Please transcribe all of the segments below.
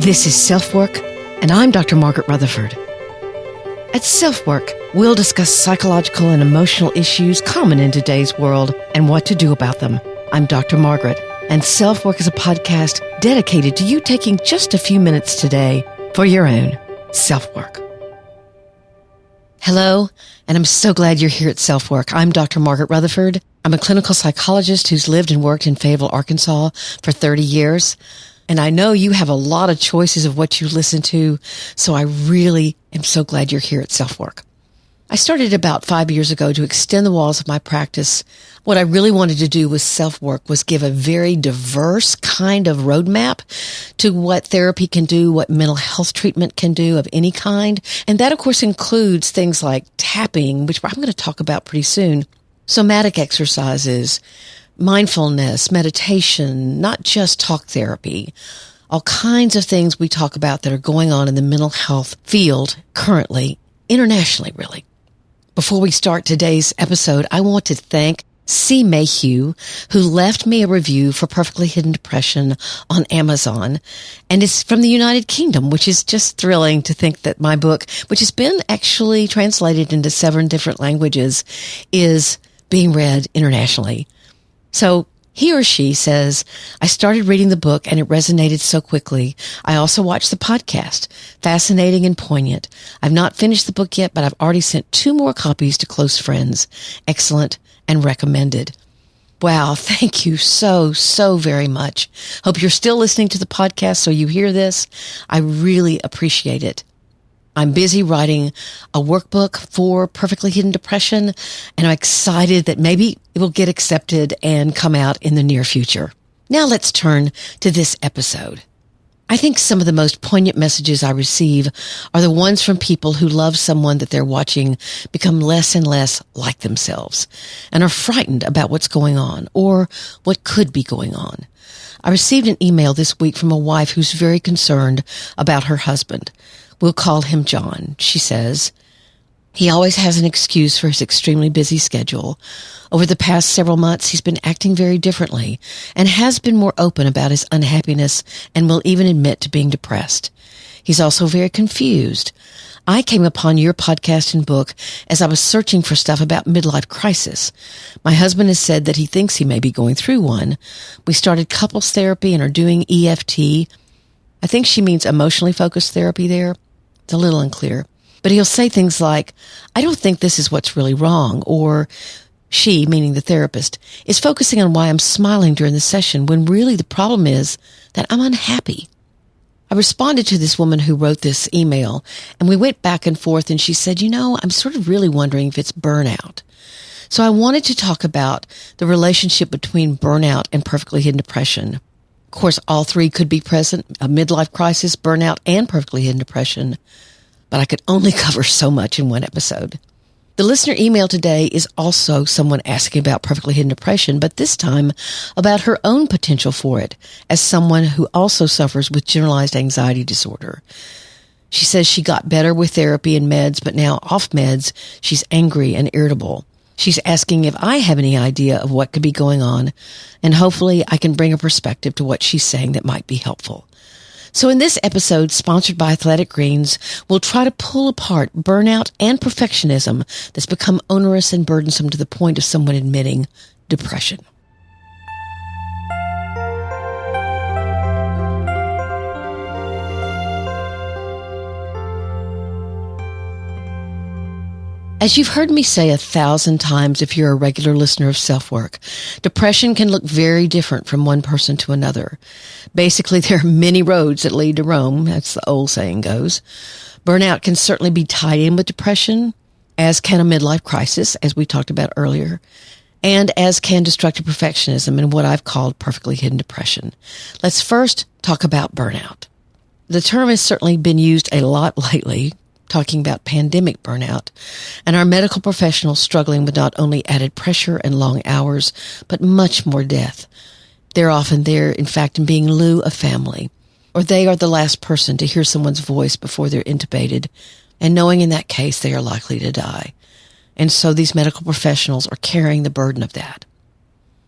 This is SelfWork, and I'm Dr. Margaret Rutherford. At SelfWork, we'll discuss psychological and emotional issues common in today's world and what to do about them. I'm Dr. Margaret, and SelfWork is a podcast dedicated to you taking just a few minutes today for your own self-work. Hello, and I'm so glad you're here at SelfWork. I'm Dr. Margaret Rutherford. I'm a clinical psychologist who's lived and worked in Fayetteville, Arkansas for 30 years. And I know you have a lot of choices of what you listen to, so I really am so glad you're here at SelfWork. I started about 5 years ago to extend the walls of my practice. What I really wanted to do with SelfWork was give a very diverse kind of roadmap to what therapy can do, what mental health treatment can do of any kind. And that, of course, includes things like tapping, which I'm going to talk about pretty soon, somatic exercises, mindfulness, meditation, not just talk therapy, all kinds of things we talk about that are going on in the mental health field currently, internationally, really. Before we start today's episode, I want to thank C. Mayhew, who left me a review for Perfectly Hidden Depression on Amazon, and it's from the United Kingdom, which is just thrilling to think that my book, which has been actually translated into 7 different languages, is being read internationally. So he or she says, I started reading the book and it resonated so quickly. I also watched the podcast. Fascinating and poignant. I've not finished the book yet, but I've already sent 2 more copies to close friends. Excellent and recommended. Wow. Thank you so very much. Hope you're still listening to the podcast so you hear this. I really appreciate it. I'm busy writing a workbook for Perfectly Hidden Depression, and I'm excited that maybe it will get accepted and come out in the near future. Now let's turn to this episode. I think some of the most poignant messages I receive are the ones from people who love someone that they're watching become less and less like themselves and are frightened about what's going on or what could be going on. I received an email this week from a wife who's very concerned about her husband. We'll call him John. She says, he always has an excuse for his extremely busy schedule. Over the past several months, he's been acting very differently and has been more open about his unhappiness and will even admit to being depressed. He's also very confused. I came upon your podcast and book as I was searching for stuff about midlife crisis. My husband has said that he thinks he may be going through one. We started couples therapy and are doing EFT. I think she means emotionally focused therapy there. It's a little unclear. But he'll say things like, I don't think this is what's really wrong, or she, meaning the therapist, is focusing on why I'm smiling during the session when really the problem is that I'm unhappy. I responded to this woman who wrote this email, and we went back and forth, and she said, I'm sort of really wondering if it's burnout. So I wanted to talk about the relationship between burnout and perfectly hidden depression. Of course, all 3 could be present, a midlife crisis, burnout, and perfectly hidden depression. But I could only cover so much in one episode. The listener email today is also someone asking about perfectly hidden depression, but this time about her own potential for it as someone who also suffers with generalized anxiety disorder. She says she got better with therapy and meds, but now off meds, she's angry and irritable. She's asking if I have any idea of what could be going on, and hopefully I can bring a perspective to what she's saying that might be helpful. So in this episode, sponsored by Athletic Greens, we'll try to pull apart burnout and perfectionism that's become onerous and burdensome to the point of someone admitting depression. As you've heard me say 1,000 times if you're a regular listener of SelfWork, depression can look very different from one person to another. Basically, there are many roads that lead to Rome, that's the old saying goes. Burnout can certainly be tied in with depression, as can a midlife crisis, as we talked about earlier, and as can destructive perfectionism and what I've called perfectly hidden depression. Let's first talk about burnout. The term has certainly been used a lot lately, talking about pandemic burnout, and our medical professionals struggling with not only added pressure and long hours, but much more death. They're often there, in fact, in being lieu of family, or they are the last person to hear someone's voice before they're intubated, and knowing in that case they are likely to die. And so these medical professionals are carrying the burden of that.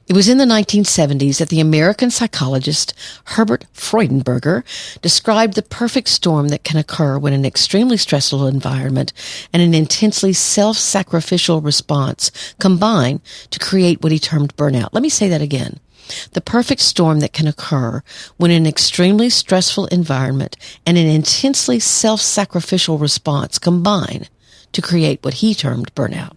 It was in the 1970s that the American psychologist Herbert Freudenberger described the perfect storm that can occur when an extremely stressful environment and an intensely self-sacrificial response combine to create what he termed burnout. Let me say that again. The perfect storm that can occur when an extremely stressful environment and an intensely self-sacrificial response combine to create what he termed burnout.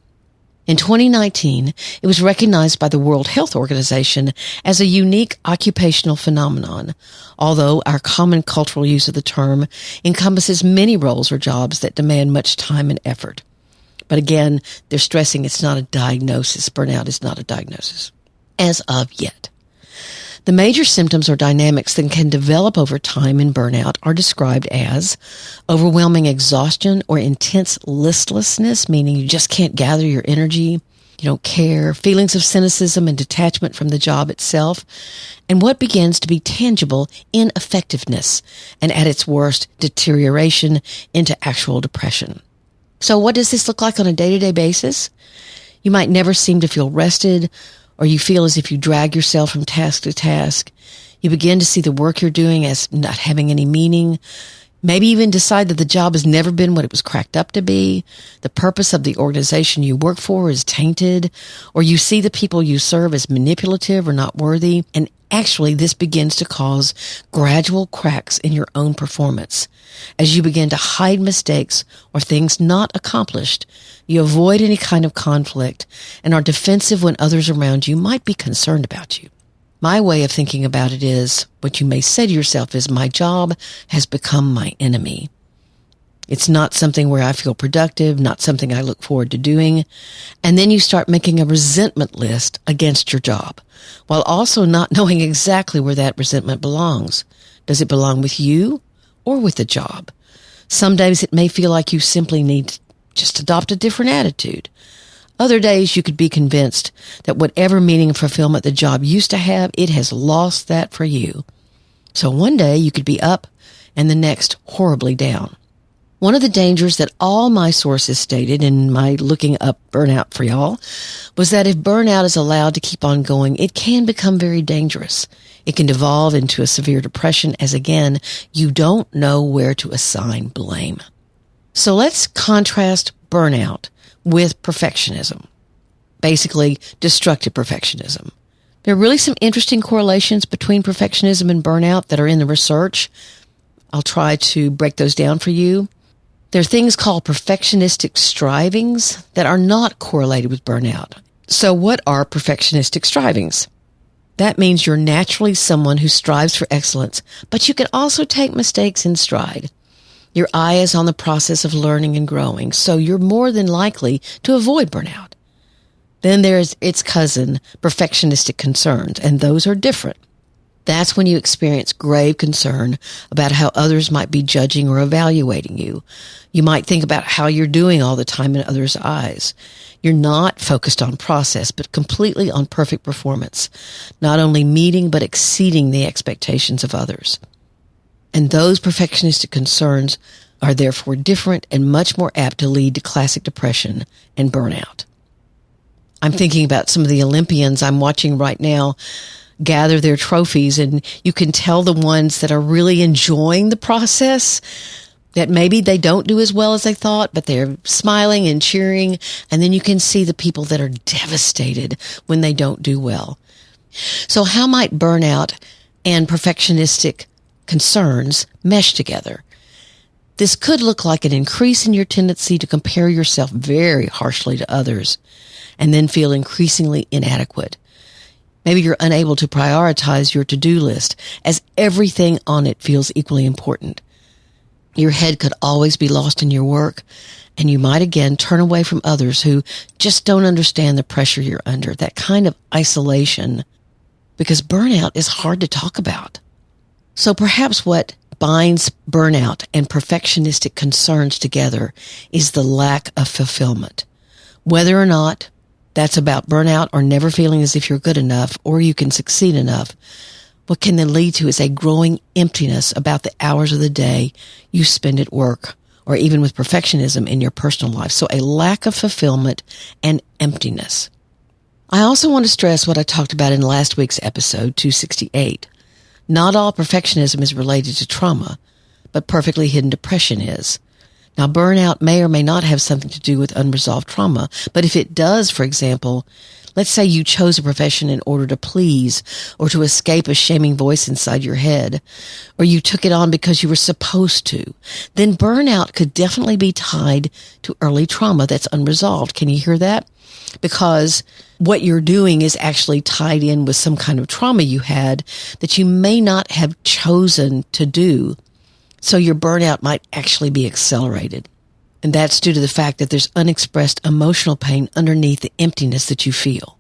In 2019, it was recognized by the World Health Organization as a unique occupational phenomenon, although our common cultural use of the term encompasses many roles or jobs that demand much time and effort. But again, they're stressing it's not a diagnosis. Burnout is not a diagnosis, as of yet. The major symptoms or dynamics that can develop over time in burnout are described as overwhelming exhaustion or intense listlessness, meaning you just can't gather your energy, you don't care, feelings of cynicism and detachment from the job itself, and what begins to be tangible ineffectiveness, and at its worst, deterioration into actual depression. So what does this look like on a day-to-day basis? You might never seem to feel rested, or you feel as if you drag yourself from task to task. You begin to see the work you're doing as not having any meaning. Maybe even decide that the job has never been what it was cracked up to be. The purpose of the organization you work for is tainted, or you see the people you serve as manipulative or not worthy. And actually, this begins to cause gradual cracks in your own performance. As you begin to hide mistakes or things not accomplished, you avoid any kind of conflict and are defensive when others around you might be concerned about you. My way of thinking about it is, what you may say to yourself is, my job has become my enemy. It's not something where I feel productive, not something I look forward to doing. And then you start making a resentment list against your job, while also not knowing exactly where that resentment belongs. Does it belong with you or with the job? Some days it may feel like you simply need to just adopt a different attitude. Other days you could be convinced that whatever meaning and fulfillment the job used to have, it has lost that for you. So one day you could be up and the next horribly down. One of the dangers that all my sources stated in my looking up burnout for y'all was that if burnout is allowed to keep on going, it can become very dangerous. It can devolve into a severe depression as, again, you don't know where to assign blame. So let's contrast burnout with perfectionism, basically destructive perfectionism. There are really some interesting correlations between perfectionism and burnout that are in the research. I'll try to break those down for you. There are things called perfectionistic strivings that are not correlated with burnout. So what are perfectionistic strivings? That means you're naturally someone who strives for excellence, but you can also take mistakes in stride. Your eye is on the process of learning and growing, so you're more than likely to avoid burnout. Then there's its cousin, perfectionistic concerns, and those are different. That's when you experience grave concern about how others might be judging or evaluating you. You might think about how you're doing all the time in others' eyes. You're not focused on process, but completely on perfect performance, not only meeting but exceeding the expectations of others. And those perfectionistic concerns are therefore different and much more apt to lead to classic depression and burnout. I'm thinking about some of the Olympians I'm watching right now gather their trophies, and you can tell the ones that are really enjoying the process that maybe they don't do as well as they thought, but they're smiling and cheering. And then you can see the people that are devastated when they don't do well. So how might burnout and perfectionistic concerns mesh together? This could look like an increase in your tendency to compare yourself very harshly to others and then feel increasingly inadequate. Maybe you're unable to prioritize your to-do list as everything on it feels equally important. Your head could always be lost in your work, and you might again turn away from others who just don't understand the pressure you're under, that kind of isolation, because burnout is hard to talk about. So perhaps what binds burnout and perfectionistic concerns together is the lack of fulfillment. Whether or not that's about burnout or never feeling as if you're good enough or you can succeed enough, what can then lead to is a growing emptiness about the hours of the day you spend at work or even with perfectionism in your personal life. So a lack of fulfillment and emptiness. I also want to stress what I talked about in last week's episode 268. Not all perfectionism is related to trauma, but perfectly hidden depression is. Now, burnout may or may not have something to do with unresolved trauma, but if it does, for example, let's say you chose a profession in order to please or to escape a shaming voice inside your head, or you took it on because you were supposed to, then burnout could definitely be tied to early trauma that's unresolved. Can you hear that? Because what you're doing is actually tied in with some kind of trauma you had that you may not have chosen to do. So your burnout might actually be accelerated. And that's due to the fact that there's unexpressed emotional pain underneath the emptiness that you feel.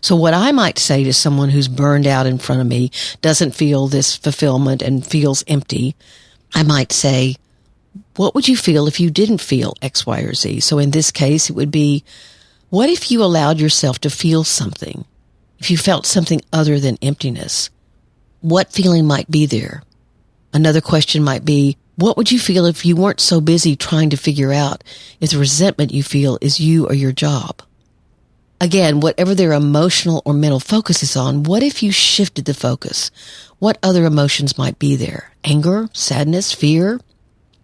So what I might say to someone who's burned out in front of me, doesn't feel this fulfillment and feels empty, I might say, what would you feel if you didn't feel X, Y, or Z? So in this case, it would be, what if you allowed yourself to feel something? If you felt something other than emptiness, what feeling might be there? Another question might be, what would you feel if you weren't so busy trying to figure out if the resentment you feel is you or your job? Again, whatever their emotional or mental focus is on, what if you shifted the focus? What other emotions might be there? Anger, sadness, fear?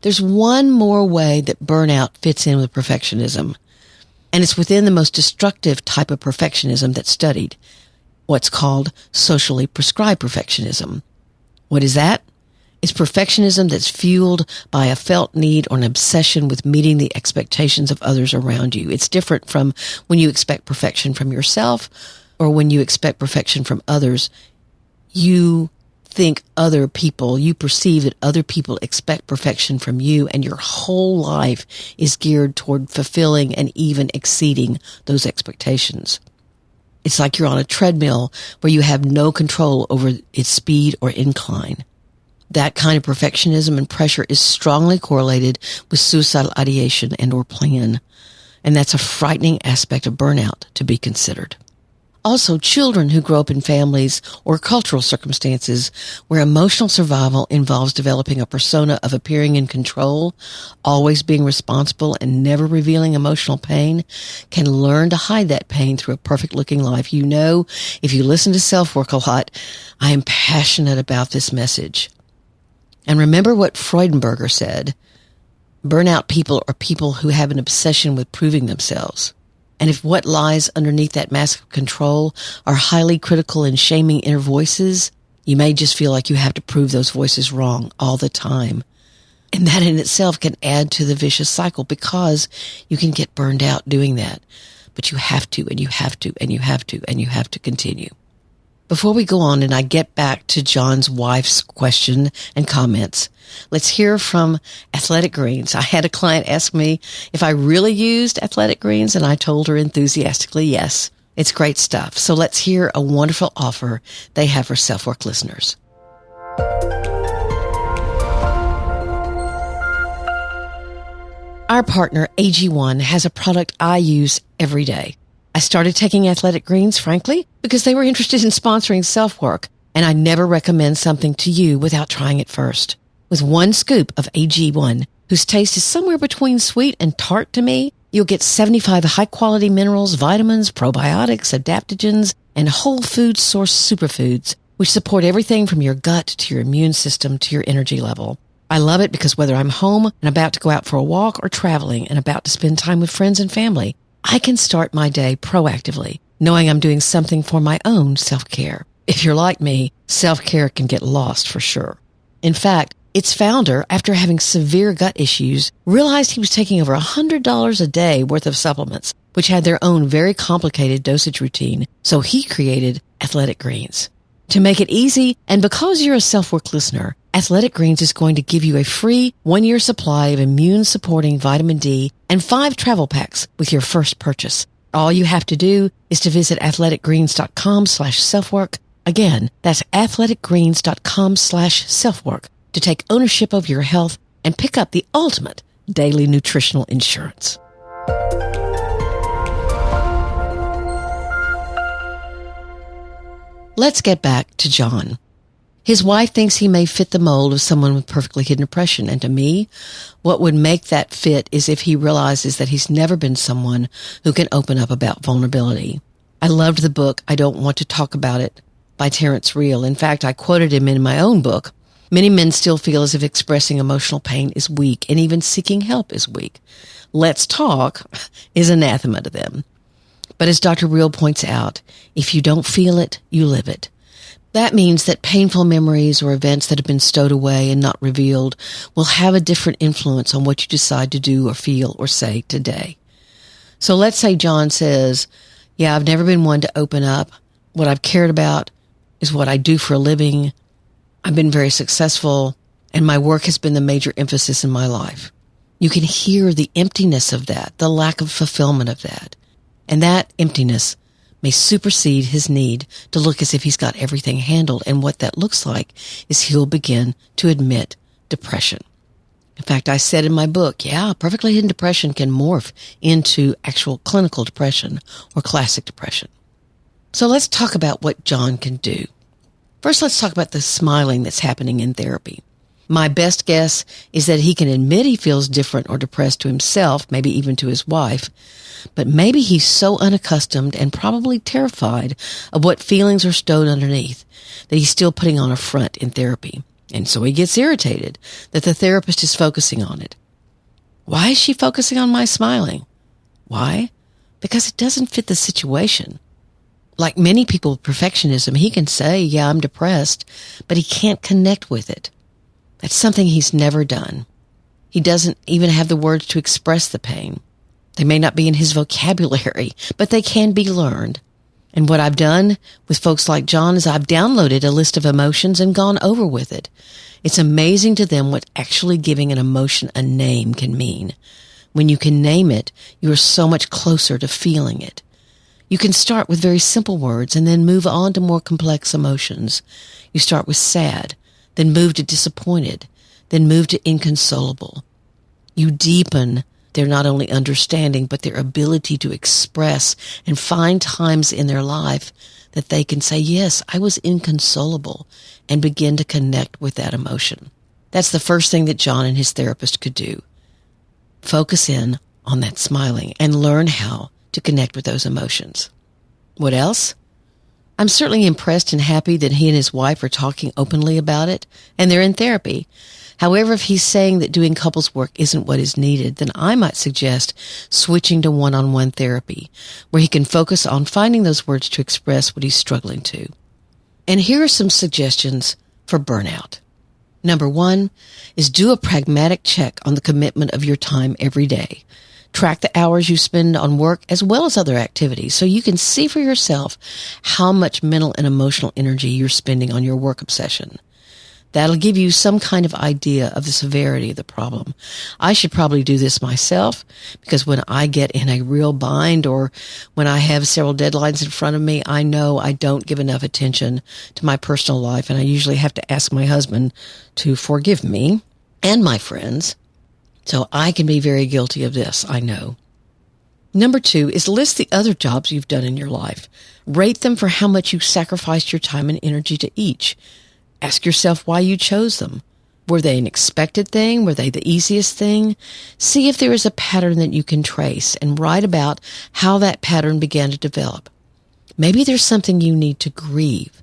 There's one more way that burnout fits in with perfectionism, and it's within the most destructive type of perfectionism that's studied, what's called socially prescribed perfectionism. What is that? It's perfectionism that's fueled by a felt need or an obsession with meeting the expectations of others around you. It's different from when you expect perfection from yourself or when you expect perfection from others. You think other people, you perceive that other people expect perfection from you, and your whole life is geared toward fulfilling and even exceeding those expectations. It's like you're on a treadmill where you have no control over its speed or incline. That kind of perfectionism and pressure is strongly correlated with suicidal ideation and or plan. And that's a frightening aspect of burnout to be considered. Also, children who grow up in families or cultural circumstances where emotional survival involves developing a persona of appearing in control, always being responsible, and never revealing emotional pain can learn to hide that pain through a perfect-looking life. You know, if you listen to SelfWork a lot, I am passionate about this message. And remember what Freudenberger said, burnout people are people who have an obsession with proving themselves. And if what lies underneath that mask of control are highly critical and shaming inner voices, you may just feel like you have to prove those voices wrong all the time. And that in itself can add to the vicious cycle because you can get burned out doing that. But you have to, and you have to, and you have to, and you have to continue. Before we go on and I get back to John's wife's question and comments, let's hear from Athletic Greens. I had a client ask me if I really used Athletic Greens, and I told her enthusiastically, yes, it's great stuff. So let's hear a wonderful offer they have for SelfWork listeners. Our partner, AG1, has a product I use every day. I started taking Athletic Greens, frankly, because they were interested in sponsoring SelfWork, and I never recommend something to you without trying it first. With one scoop of AG1, whose taste is somewhere between sweet and tart to me, you'll get 75 high-quality minerals, vitamins, probiotics, adaptogens, and whole food source superfoods, which support everything from your gut to your immune system to your energy level. I love it because whether I'm home and about to go out for a walk or traveling and about to spend time with friends and family, I can start my day proactively, knowing I'm doing something for my own self-care. If you're like me, self-care can get lost for sure. In fact, its founder, after having severe gut issues, realized he was taking over $100 a day worth of supplements, which had their own very complicated dosage routine, so he created Athletic Greens. To make it easy, and because you're a SelfWork listener, Athletic Greens is going to give you a free 1-year supply of immune-supporting vitamin D and 5 travel packs with your first purchase. All you have to do is to visit athleticgreens.com/selfwork. Again, that's athleticgreens.com/selfwork to take ownership of your health and pick up the ultimate daily nutritional insurance. Let's get back to John. His wife thinks he may fit the mold of someone with perfectly hidden depression, and to me, what would make that fit is if he realizes that he's never been someone who can open up about vulnerability. I loved the book, I Don't Want to Talk About It by Terrence Real. In fact, I quoted him in my own book. Many men still feel as if expressing emotional pain is weak, and even seeking help is weak. Let's talk is anathema to them. But as Dr. Real points out, if you don't feel it, you live it. That means that painful memories or events that have been stowed away and not revealed will have a different influence on what you decide to do or feel or say today. So let's say John says, yeah, I've never been one to open up. What I've cared about is what I do for a living. I've been very successful, and my work has been the major emphasis in my life. You can hear the emptiness of that, the lack of fulfillment of that. And that emptiness may supersede his need to look as if he's got everything handled. And what that looks like is he'll begin to admit depression. In fact, I said in my book, perfectly hidden depression can morph into actual clinical depression or classic depression. So let's talk about what John can do. First, let's talk about the smiling that's happening in therapy. My best guess is that he can admit he feels different or depressed to himself, maybe even to his wife, but maybe he's so unaccustomed and probably terrified of what feelings are stowed underneath that he's still putting on a front in therapy. And so he gets irritated that the therapist is focusing on it. Why is she focusing on my smiling? Why? Because it doesn't fit the situation. Like many people with perfectionism, he can say, I'm depressed, but he can't connect with it. That's something he's never done. He doesn't even have the words to express the pain. They may not be in his vocabulary, but they can be learned. And what I've done with folks like John is I've downloaded a list of emotions and gone over with it. It's amazing to them what actually giving an emotion a name can mean. When you can name it, you are so much closer to feeling it. You can start with very simple words and then move on to more complex emotions. You start with sad, then move to disappointed, then move to inconsolable. You deepen their not only understanding, but their ability to express and find times in their life that they can say, yes, I was inconsolable, and begin to connect with that emotion. That's the first thing that John and his therapist could do. Focus in on that smiling and learn how to connect with those emotions. What else? I'm certainly impressed and happy that he and his wife are talking openly about it, and they're in therapy. However, if he's saying that doing couples work isn't what is needed, then I might suggest switching to one-on-one therapy, where he can focus on finding those words to express what he's struggling to. And here are some suggestions for burnout. Number 1 is do a pragmatic check on the commitment of your time every day. Track the hours you spend on work as well as other activities so you can see for yourself how much mental and emotional energy you're spending on your work obsession. That'll give you some kind of idea of the severity of the problem. I should probably do this myself because when I get in a real bind or when I have several deadlines in front of me, I know I don't give enough attention to my personal life, and I usually have to ask my husband to forgive me and my friends. So I can be very guilty of this, I know. Number 2 is list the other jobs you've done in your life. Rate them for how much you sacrificed your time and energy to each. Ask yourself why you chose them. Were they an expected thing? Were they the easiest thing? See if there is a pattern that you can trace and write about how that pattern began to develop. Maybe there's something you need to grieve.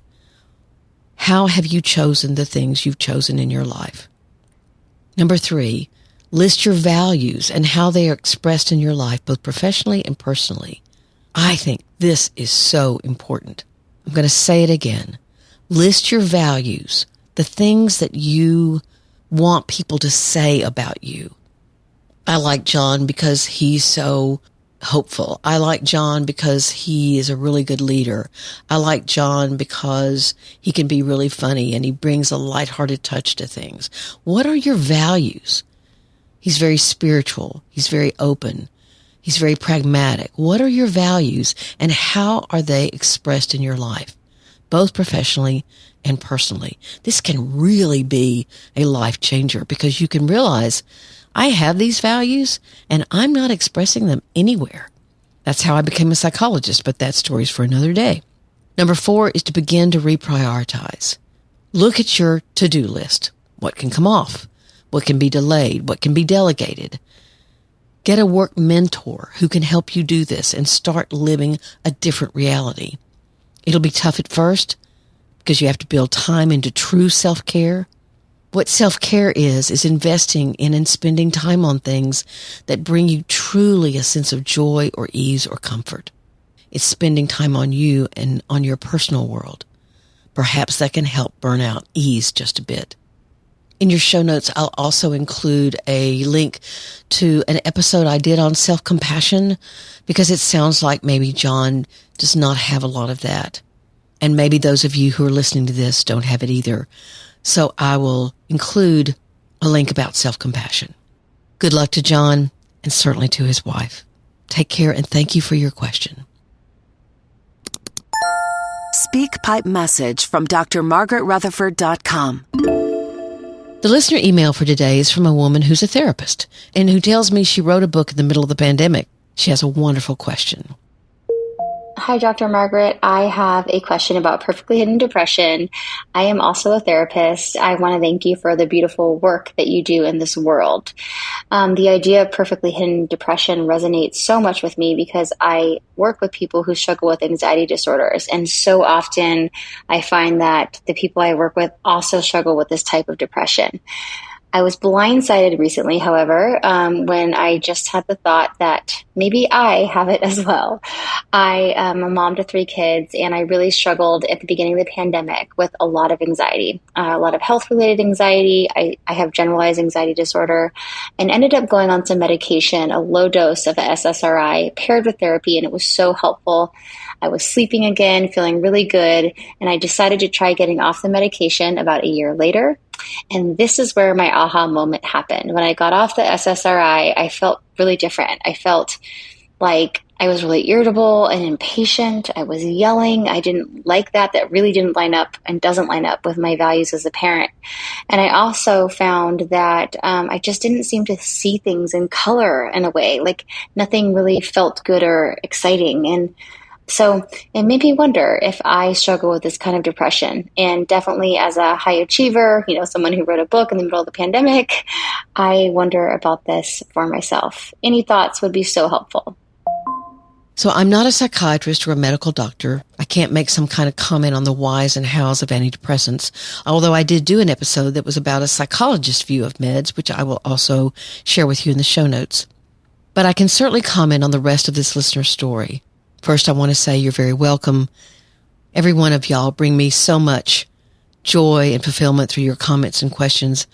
How have you chosen the things you've chosen in your life? Number 3, list your values and how they are expressed in your life, both professionally and personally. I think this is so important. I'm going to say it again. List your values, the things that you want people to say about you. I like John because he's so hopeful. I like John because he is a really good leader. I like John because he can be really funny and he brings a lighthearted touch to things. What are your values? He's very spiritual. He's very open. He's very pragmatic. What are your values and how are they expressed in your life, both professionally and personally? This can really be a life changer because you can realize I have these values and I'm not expressing them anywhere. That's how I became a psychologist, but that story's for another day. Number 4 is to begin to reprioritize. Look at your to-do list. What can come off? What can be delayed? What can be delegated? Get a work mentor who can help you do this and start living a different reality. It'll be tough at first because you have to build time into true self-care. What self-care is investing in and spending time on things that bring you truly a sense of joy or ease or comfort. It's spending time on you and on your personal world. Perhaps that can help burnout ease just a bit. In your show notes, I'll also include a link to an episode I did on self-compassion because it sounds like maybe John does not have a lot of that. And maybe those of you who are listening to this don't have it either. So I will include a link about self-compassion. Good luck to John and certainly to his wife. Take care and thank you for your question. Speak Pipe message from drmargaretrutherford.com. The listener email for today is from a woman who's a therapist and who tells me she wrote a book in the middle of the pandemic. She has a wonderful question. Hi, Dr. Margaret. I have a question about perfectly hidden depression. I am also a therapist. I want to thank you for the beautiful work that you do in this world. The idea of perfectly hidden depression resonates so much with me because I work with people who struggle with anxiety disorders. And so often I find that the people I work with also struggle with this type of depression. I was blindsided recently, however, when I just had the thought that maybe I have it as well. I am a mom to 3 kids, and I really struggled at the beginning of the pandemic with a lot of anxiety, a lot of health-related anxiety. I have generalized anxiety disorder and ended up going on some medication, a low dose of SSRI paired with therapy, and it was so helpful. I was sleeping again, feeling really good, and I decided to try getting off the medication about a year later. And this is where my aha moment happened. When I got off the SSRI, I felt really different. I felt like I was really irritable and impatient. I was yelling. I didn't like that. That really didn't line up and doesn't line up with my values as a parent. And I also found that I just didn't seem to see things in color in a way, like nothing really felt good or exciting. And so it made me wonder if I struggle with this kind of depression. And definitely as a high achiever, someone who wrote a book in the middle of the pandemic, I wonder about this for myself. Any thoughts would be so helpful. So I'm not a psychiatrist or a medical doctor. I can't make some kind of comment on the whys and hows of antidepressants, although I did do an episode that was about a psychologist's view of meds, which I will also share with you in the show notes. But I can certainly comment on the rest of this listener's story. First, I want to say you're very welcome. Every one of y'all bring me so much joy and fulfillment through your comments and questions.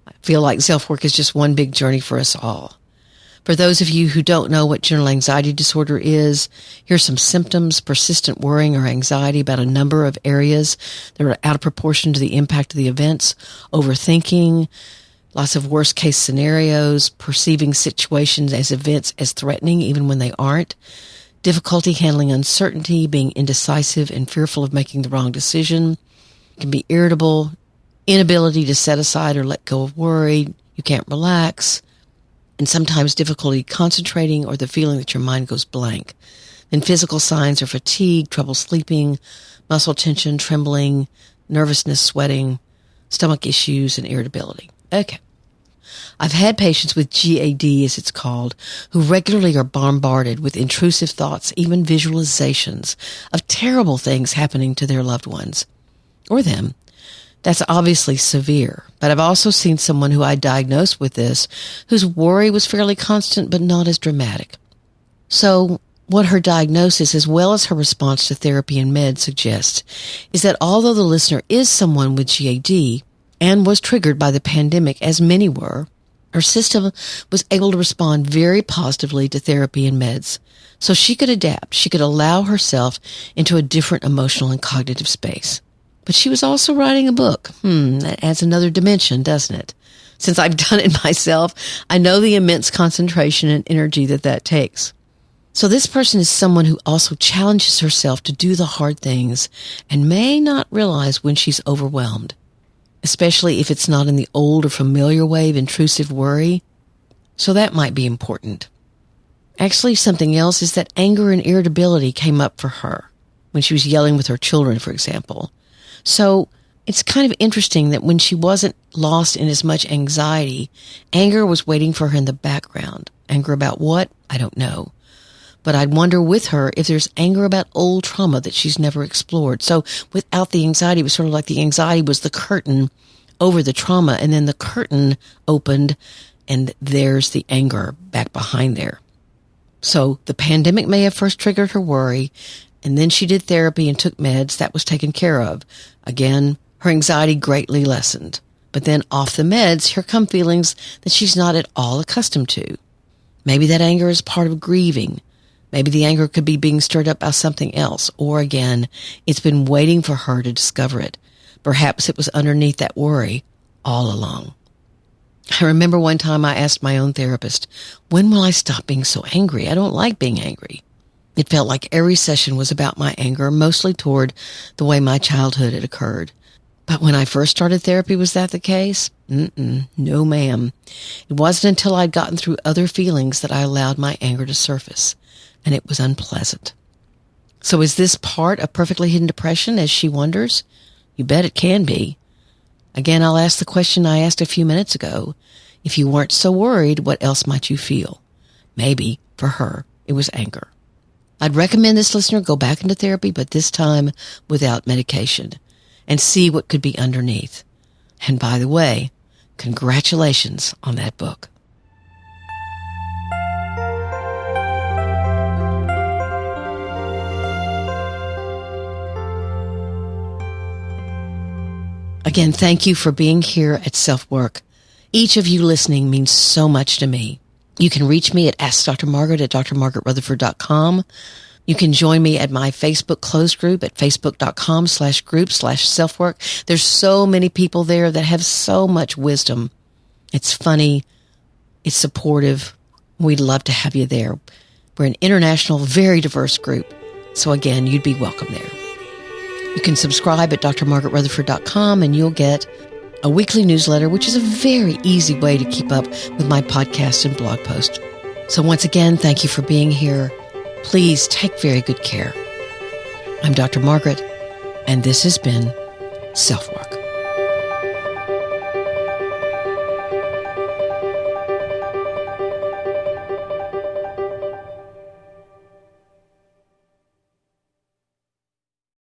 I feel like self-work is just one big journey for us all. For those of you who don't know what general anxiety disorder is, here's some symptoms: persistent worrying or anxiety about a number of areas that are out of proportion to the impact of the events, overthinking, lots of worst-case scenarios, perceiving situations as events as threatening even when they aren't, difficulty handling uncertainty, being indecisive and fearful of making the wrong decision. You can be irritable, inability to set aside or let go of worry. You can't relax, and sometimes difficulty concentrating or the feeling that your mind goes blank. Then physical signs are fatigue, trouble sleeping, muscle tension, trembling, nervousness, sweating, stomach issues, and irritability. Okay. I've had patients with GAD, as it's called, who regularly are bombarded with intrusive thoughts, even visualizations of terrible things happening to their loved ones or them. That's obviously severe, but I've also seen someone who I diagnosed with this whose worry was fairly constant but not as dramatic. So what her diagnosis, as well as her response to therapy and meds, suggests is that although the listener is someone with GAD and was triggered by the pandemic, as many were, her system was able to respond very positively to therapy and meds. So she could adapt. She could allow herself into a different emotional and cognitive space. But she was also writing a book. That adds another dimension, doesn't it? Since I've done it myself, I know the immense concentration and energy that takes. So this person is someone who also challenges herself to do the hard things and may not realize when she's overwhelmed, especially if it's not in the old or familiar way of intrusive worry. So that might be important. Actually, something else is that anger and irritability came up for her when she was yelling with her children, for example. So it's kind of interesting that when she wasn't lost in as much anxiety, anger was waiting for her in the background Anger about what? I don't know. But I'd wonder with her if there's anger about old trauma that she's never explored. So without the anxiety, it was sort of like the anxiety was the curtain over the trauma, and then the curtain opened, and there's the anger back behind there. So the pandemic may have first triggered her worry, and then she did therapy and took meds. That was taken care of. Again, her anxiety greatly lessened. But then off the meds, here come feelings that she's not at all accustomed to. Maybe that anger is part of grieving. Maybe the anger could be being stirred up by something else. Or again, it's been waiting for her to discover it. Perhaps it was underneath that worry all along. I remember one time I asked my own therapist, when will I stop being so angry? I don't like being angry. It felt like every session was about my anger, mostly toward the way my childhood had occurred. But when I first started therapy, was that the case? No, ma'am. It wasn't until I'd gotten through other feelings that I allowed my anger to surface, and it was unpleasant. So is this part of perfectly hidden depression, as she wonders? You bet it can be. Again, I'll ask the question I asked a few minutes ago. If you weren't so worried, what else might you feel? Maybe, for her, it was anger. I'd recommend this listener go back into therapy, but this time without medication, and see what could be underneath. And by the way, congratulations on that book. Again, thank you for being here at SelfWork. Each of you listening means so much to me. You can reach me at AskDrMargaret at drmargaretrutherford.com. You can join me at my Facebook closed group at facebook.com/group/selfwork. There's so many people there that have so much wisdom. It's funny. It's supportive. We'd love to have you there. We're an international, very diverse group. So again, you'd be welcome there. You can subscribe at drmargaretrutherford.com, and you'll get a weekly newsletter, which is a very easy way to keep up with my podcast and blog post. So once again, thank you for being here. Please take very good care. I'm Dr. Margaret, and this has been SelfWork.